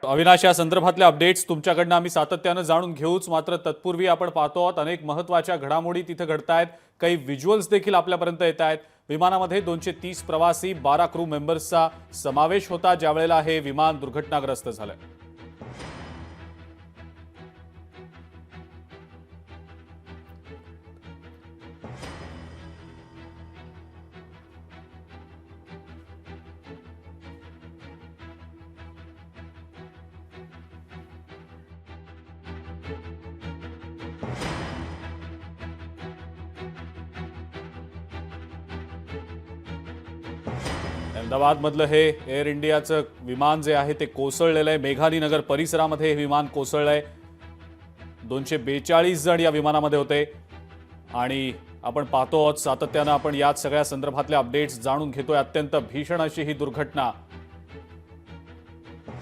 अविनाश, या संदर्भातले अपडेट्स तुमच्याकडनं आम्ही सातत्यानं जाणून घेऊच, मात्र तत्पूर्वी आपण पाहतो आहोत अनेक महत्त्वाच्या घडामोडी तिथे घडतायत। काही व्हिज्युअल्स देखील आपल्यापर्यंत येत आहेत। विमानामध्ये 230 प्रवासी 12 क्रू मेंबर्सचा समावेश होता ज्यावेळेला हे विमान दुर्घटनाग्रस्त झालं। अहमदाबादमधलं हे एअर इंडियाचं विमान जे आहे ते कोसळलेलं आहे। मेघाली नगर परिसरामध्ये हे विमान कोसळलंय। 242 जण या विमानामध्ये होते आणि आपण पाहतो आहोत सातत्यानं आपण याच सगळ्या संदर्भातले अपडेट्स जाणून घेतोय। अत्यंत भीषण अशी ही दुर्घटना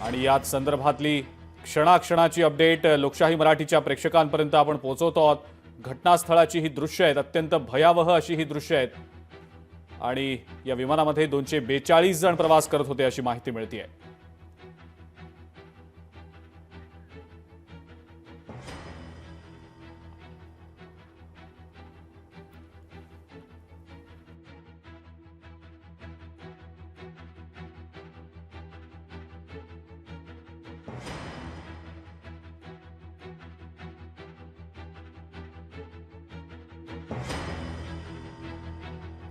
आणि याच संदर्भातली क्षणाक्षणाची अपडेट लोकशाही मराठीच्या प्रेक्षकांपर्यंत आपण पोहोचवतो आहोत। घटनास्थळाची ही दृश्य आहेत, अत्यंत भयावह अशी ही दृश्य आहेत आणि या विमानामध्ये 242 जण प्रवास करत होते अशी माहिती मिळते आहे।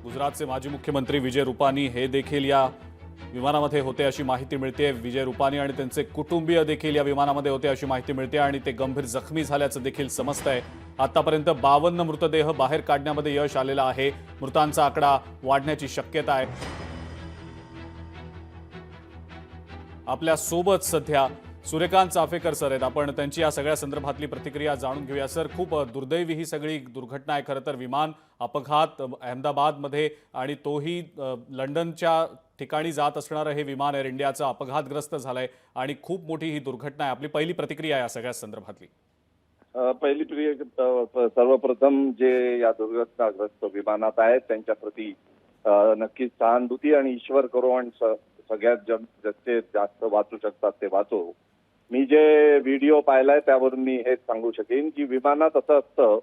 गुजरातचे माजी मुख्यमंत्री विजय रूपानी हे देखील या विमानामध्ये होते अशी माहिती मिळते। विजय रूपानी आणि त्यांचे कुटुंबीय देखील या विमानामध्ये होते अशी माहिती मिळते आणि ते गंभीर जखमी झाल्याचं देखील समजतंय। आतापर्यंत 52 मृतदेह बाहेर काढण्यामध्ये यश आलेलं आहे। मृतांचा आकडा वाढण्याची शक्यता आहे। आपल्या सोबत सध्या सूर्यकांत चाफेकर सर आहेत, आपण त्यांची या सगळ्या संदर्भातली प्रतिक्रिया जाणून घेऊया। सर, खूप दुर्दैवी ही सगळी दुर्घटना आहे। खरं तर विमान अपघात अहमदाबादमध्ये आणि तोही लंडनच्या ठिकाणी जात असणारं हे विमान एअर इंडियाचं अपघातग्रस्त झालंय आणि खूप मोठी ही दुर्घटना आहे। आपली पहिली प्रतिक्रिया या सगळ्या संदर्भातली। सर्वप्रथम जे या दुर्घटनाग्रस्त विमानात आहेत त्यांच्या प्रती नक्कीच सहानुभूती आणि ईश्वर करो आणि सगळ्यात जास्तीत जास्त वाचू शकतात ते वाचो। मी जे व्हिडिओ पाहिलाय त्यावरून मी हेच सांगू शकेन की विमानात असं असतं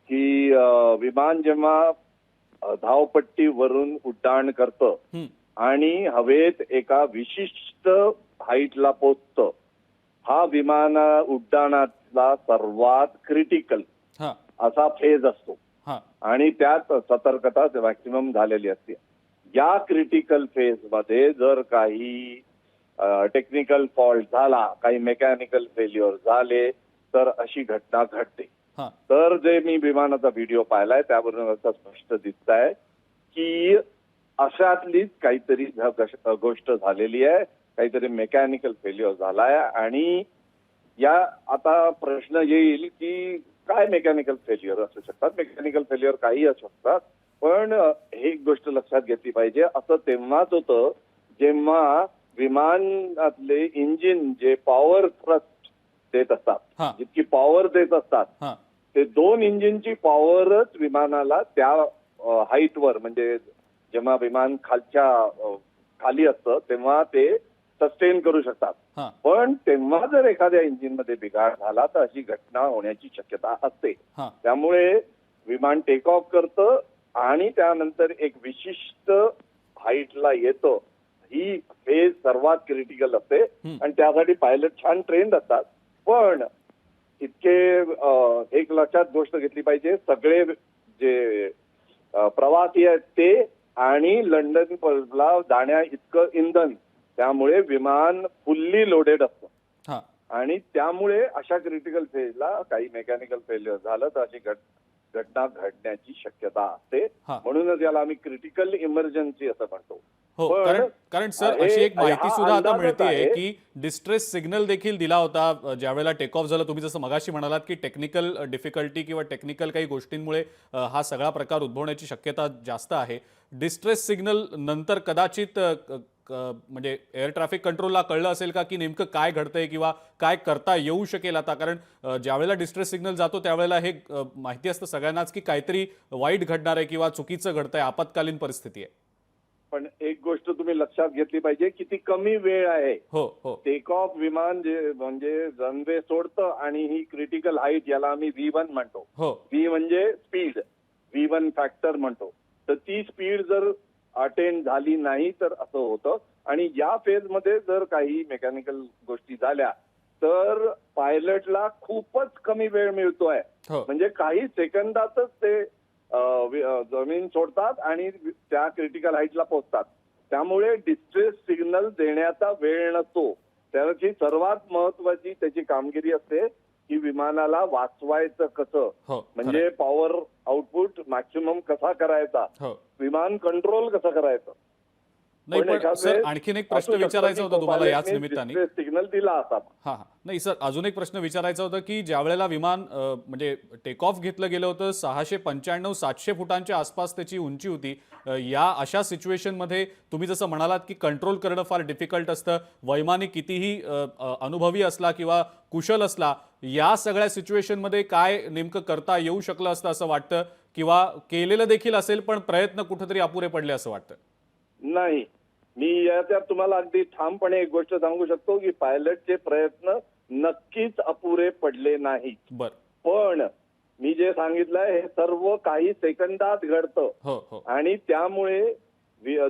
की विमान जेव्हा धावपट्टीवरून उड्डाण करतं आणि हवेत एका विशिष्ट हाईटला पोहोचतं, हा विमान उड्डाणातला सर्वात क्रिटिकल असा फेज असतो आणि त्यात सतर्कता मॅक्सिमम झालेली असते। या क्रिटिकल फेज मध्ये जर काही टेक्निकल फॉल्ट झाला, काही मेकॅनिकल फेल्युअर झाले तर अशी घटना घडते। तर जे मी विमानाचा व्हिडिओ पाहिलाय त्यावरून असं स्पष्ट दिसत आहे की अशातलीच काहीतरी गोष्ट झालेली आहे, काहीतरी मेकॅनिकल फेल्युअर झालाय। आणि या आता प्रश्न येईल की काय मेकॅनिकल फेल्युअर असू शकतात, मेकॅनिकल फेल्युअर काही असू शकतात, पण ही गोष्ट लक्षात घेतली पाहिजे। असं तेव्हाच होतं जेव्हा विमानातले इंजिन जे पॉवर थ्रस्ट देत असतात, जितकी पॉवर देत असतात ते दोन इंजिनची पॉवरच विमानाला त्या हाईटवर, म्हणजे जेव्हा विमान खाली असतं तेव्हा ते सस्टेन करू शकतात। पण तेव्हा जर एखाद्या इंजिन मध्ये बिघाड झाला तर अशी घटना होण्याची शक्यता असते। त्यामुळे विमान टेक ऑफ करतं आणि त्यानंतर एक विशिष्ट हाईटला येतं। ही फेज सर्वात क्रिटिकल असते आणि त्यासाठी पायलट छान ट्रेंड असतात। पण इतके एक लक्षात गोष्ट घेतली पाहिजे, सगळे जे प्रवासी आहेत ते आणि लंडनला जाण्या इतकं इंधन, त्यामुळे विमान फुल्ली लोडेड असतं आणि त्यामुळे अशा क्रिटिकल फेजला काही मेकॅनिकल फेल्युअर झालं तर अशी घटना घडण्याची शक्यता असते। म्हणूनच याला आम्ही क्रिटिकल इमर्जन्सी असं म्हणतो। हो, कारण सर अशी एक माहिती सुद्धा आता मिळतेय की डिस्ट्रेस सिग्नल देखील दिला होता ज्यावेळेला टेक ऑफ झालं। तुम्ही जसं मगाशी म्हणालात की टेक्निकल डिफिकल्टी किंवा टेक्निकल काही गोष्टींमुळे हा सगळा प्रकार उद्भवण्याची शक्यता जास्त आहे। डिस्ट्रेस सिग्नल नंतर कदाचित म्हणजे एअर ट्रॅफिक कंट्रोलला कळलं असेल का की नेमकं काय घडतंय किंवा काय करता येऊ शकेल आता? कारण ज्यावेळेला डिस्ट्रेस सिग्नल जातो त्यावेळेला हे माहिती असतं सगळ्यांनाच की काहीतरी वाईट घडणार आहे किंवा चुकीचं घडतंय, आपत्कालीन परिस्थिती आहे। पण एक गोष्ट तुम्ही लक्षात घेतली पाहिजे, किती कमी वेळ आहे. हो हो टेक ऑफ विमान जे म्हणजे रनवे सोडतं आणि ही क्रिटिकल हाईट याला आम्ही V1 म्हणतो. हो V म्हणजे स्पीड, V1 फॅक्टर म्हणतो. तर ती स्पीड जर अटेंड झाली नाही तर असं होतं. आणि या फेजमध्ये जर काही मेकॅनिकल गोष्टी झाल्या तर पायलटला खूपच कमी वेळ मिळतोय. हो म्हणजे काही सेकंदातच ते जमीन सोडतात आणि त्या क्रिटिकल हाईटला पोहोचतात. त्यामुळे डिस्ट्रेस सिग्नल देण्याचा वेळ नसतो. त्याची सर्वात महत्वाची त्याची कामगिरी असते की विमानाला वाचवायचं कसं, हो म्हणजे पॉवर आउटपुट मॅक्सिमम कसा करायचा, हो विमान कंट्रोल कसं करायचं. नाही पण सर आणखीन एक प्रश्न विचारायचा होता तुम्हाला याच निमित्ताने. सिग्नल दिला असा. हा हा नाही सर अजून एक प्रश्न विचारायचा होता की ज्या वेळेला विमान म्हणजे टेक ऑफ घेतलं गेलं होतं 695-700 फुटांच्या आसपास त्याची उंची होती. या अशा सिच्युएशनमध्ये तुम्ही जसं म्हणालात की कंट्रोल करणं फार डिफिकल्ट असतं. वैमानिक कितीही अनुभवी असला किंवा कुशल असला या सगळ्या सिच्युएशनमध्ये काय नेमकं करता येऊ शकलं असतं असं वाटतं किंवा केलेलं देखील असेल पण प्रयत्न कुठेतरी अपुरे पडले असं वाटतं? नाही, मी याच्यात तुम्हाला अगदी ठामपणे एक गोष्ट सांगू शकतो की पायलटचे प्रयत्न नक्कीच अपुरे पडले नाहीत. बर पण मी जे सांगितलंय हे सर्व काही सेकंदात घडतं. हो हो आणि त्यामुळे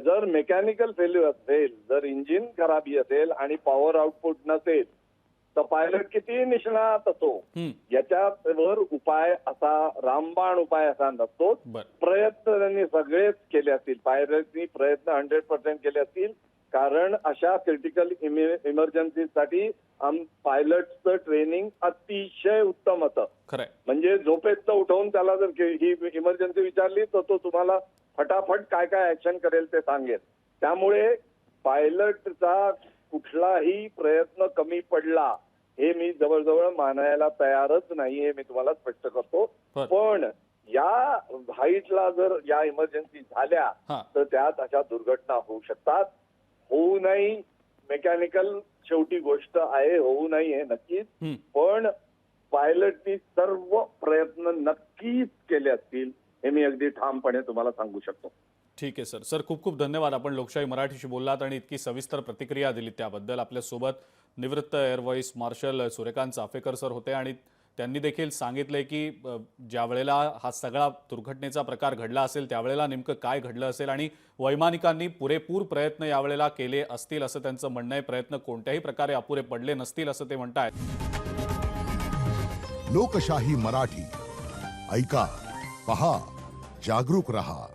जर मेकॅनिकल फेल्युअर असेल, जर इंजिन खराबी असेल आणि पॉवर आउटपुट नसेल तर पायलट कितीही निष्णात असो याच्यावर उपाय असा रामबाण उपाय असा नसतो. बर प्रयत्न त्यांनी सगळेच केले असतील, पायलटनी प्रयत्न 100% केले असतील. कारण अशा क्रिटिकल इमर्जन्सीसाठी पायलटचं ट्रेनिंग अतिशय उत्तम होतं. खरंय म्हणजे झोपेतनं उठवून त्याला जर ही इमर्जन्सी विचारली तर तो तुम्हाला फटाफट काय काय ऍक्शन करेल ते सांगेल. त्यामुळे पायलटचा कुठलाही प्रयत्न कमी पडला हे मी जवळजवळ मानायला तयारच नाही, हे मी तुम्हाला स्पष्ट करतो. पण या हाईटला जर या इमर्जन्सी झाल्या तर त्यात अशा दुर्घटना होऊ शकतात. होऊ नाही, मेकॅनिकल शेवटी गोष्ट आहे, होऊ नाही हे नक्कीच. पण पायलटनी सर्व प्रयत्न नक्कीच केले असतील हे मी अगदी ठामपणे तुम्हाला सांगू शकतो. ठीक आहे सर. सर खूप खूप धन्यवाद. आपण लोकशाही मराठीशी बोललात आणि इतकी सविस्तर प्रतिक्रिया दिली त्याबद्दल. आपल्यासोबत निवृत्त air vice marshal Suryakant Chaphekar sir होते आणि त्यांनी देखील सांगितलंय की ज्या वेळेला हा सगळा दुर्घटनेचा प्रकार घडला असेल त्यावेळेला नेमकं काय घडलं असेल आणि वैमानिकांनी पुरेपूर प्रयत्न यावेळेला केले असतील असं त्यांचं म्हणणं आहे. प्रयत्न कोणत्याही प्रकारे अपुरे पडले नसतील असं ते म्हणतायत. लोकशाही मराठी ऐका, पहा, जागरूक रहा.